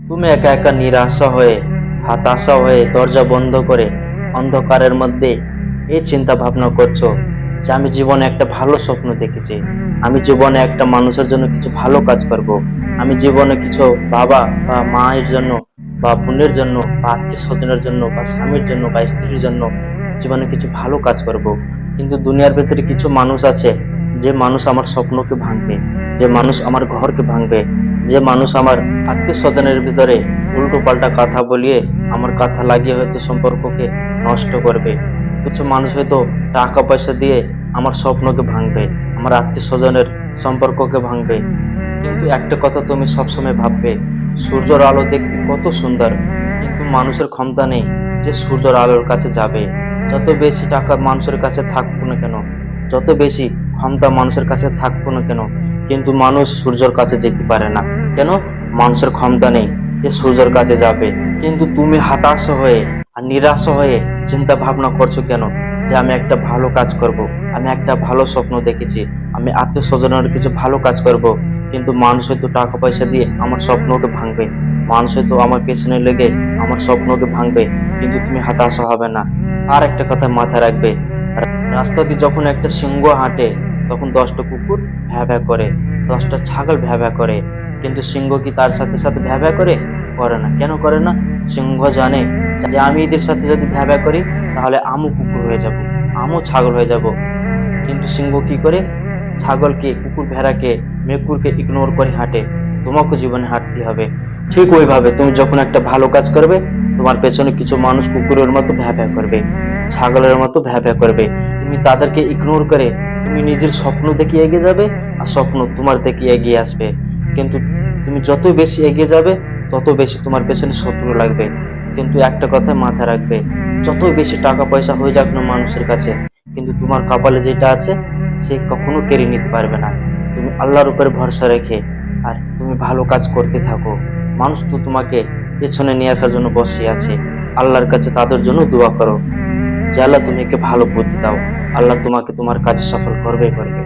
তুমি একা একা নিরাশা হয়ে, হতাশা হয়ে দরজা বন্ধ করে অন্ধকারের মধ্যে এই চিন্তা ভাবনা করছো যে আমি জীবনে একটা ভালো স্বপ্ন দেখেছি, আমি জীবনে একটা মানুষের জন্য কিছু ভালো কাজ করব, আমি জীবনে কিছু বাবা বা মায়ের জন্য বা বোনের জন্য বা আত্মীয় স্বজনের জন্য বা স্বামীর জন্য বা স্ত্রীর জন্য জীবনে কিছু ভালো কাজ করব। কিন্তু দুনিয়ার ভেতরে কিছু মানুষ আছে, যে মানুষ আমার স্বপ্নকে ভাঙবে, যে মানুষ আমার ঘরকে ভাঙবে, যে মানুষ আমার আত্মীয় স্বজনের ভিতরে উল্টো পাল্টা কথা বলিয়ে আমার কথা লাগিয়ে হয়তো সম্পর্ককে নষ্ট করবে। কিছু মানুষ হয়তো টাকা পয়সা দিয়ে আমার স্বপ্নকে ভাঙবে, আমার আত্মীয় স্বজনের সম্পর্ককে ভাঙবে। কিন্তু একটা কথা তুমি সবসময় ভাববে, সূর্যের আলো দেখতে কত সুন্দর, কিন্তু মানুষের ক্ষমতা নেই যে সূর্যের আলোর কাছে যাবে। যত বেশি টাকা মানুষের কাছে থাকুক না কেন, যত বেশি ক্ষমতা মানুষের কাছে থাকুক না কেন, কিন্তু মানুষ সূর্যের কাছে যেতে পারে না। কেন? মানুষের ক্ষমতা নেই যে সূর্যের কাছে যাবে। কিন্তু তুমি হতাশ হয়ে আর নিরাশ হয়ে চিন্তা ভাবনা করছো কেন যে আমি একটা ভালো কাজ করব, আমি একটা ভালো স্বপ্ন দেখেছি, আমি আত্মীয় স্বজনের কিছু ভালো কাজ করব। কিন্তু মানুষ হয়তো টাকা পয়সা দিয়ে আমার স্বপ্নকে ভাঙবে, মানুষ হয়তো আমার পেছনে লেগে আমার স্বপ্নকে ভাঙবে, কিন্তু তুমি হতাশা হবে না। আর একটা কথা মাথায় রাখবে, রাস্তা দিয়ে যখন একটা সিংহ হাঁটে তখন 10টা কুকুর ভ্যা ভ্যা করে, 10টা ছাগল ভ্যা ভ্যা করে, কিন্তু সিংহ কি তার সাথে সাথে ভ্যা ভ্যা করে? করে না। কেন করে না? সিংহ জানে যে আমি এদের সাথে যদি ভ্যা ভ্যা করি তাহলে আমও কুকুর হয়ে যাব, আমও ছাগল হয়ে যাব। কিন্তু সিংহ কি করে? ছাগলকে, কুকুর, ভেড়াকে, মেকুরকে ইগনোর করে হাঁটে। তোমাকে জীবনে হাঁটতে হবে ঠিক ওইভাবে। তুমি যখন একটা ভালো কাজ করবে, তোমার পেছনে কিছু মানুষ কুকুরের মতো ভ্যা ভ্যা করবে, ছাগলের মতো ভ্যা ভ্যা করবে। তুমি তাদেরকে ইগনোর করে তুমি নিজের স্বপ্ন দেখে এগিয়ে যাবে, আর স্বপ্ন তোমার দেখে এগিয়ে আসবে। কিন্তু তুমি যত বেশি এগিয়ে যাবে তত বেশি তোমার পেছনে শত্রু লাগবে। কিন্তু একটা কথা মাথায় রাখবে, যত বেশি টাকা পয়সা হয়ে যাক না মানুষের কাছে, কিন্তু তোমার কপালে যেটা আছে সে কখনো কেড়ে নিতে পারবে না। তুমি আল্লাহর উপরে ভরসা রেখে আর তুমি ভালো কাজ করতে থাকো। মানুষ তো তোমাকে পেছনে নিয়ে আসার জন্য বসে আছে। আল্লাহর কাছে তাদের জন্য দোয়া করো যে আল্লাহ তুমি একে ভালো বুদ্ধি দাও, আল্লাহ তোমাকে তোমার কাজে সফল করবে করবে।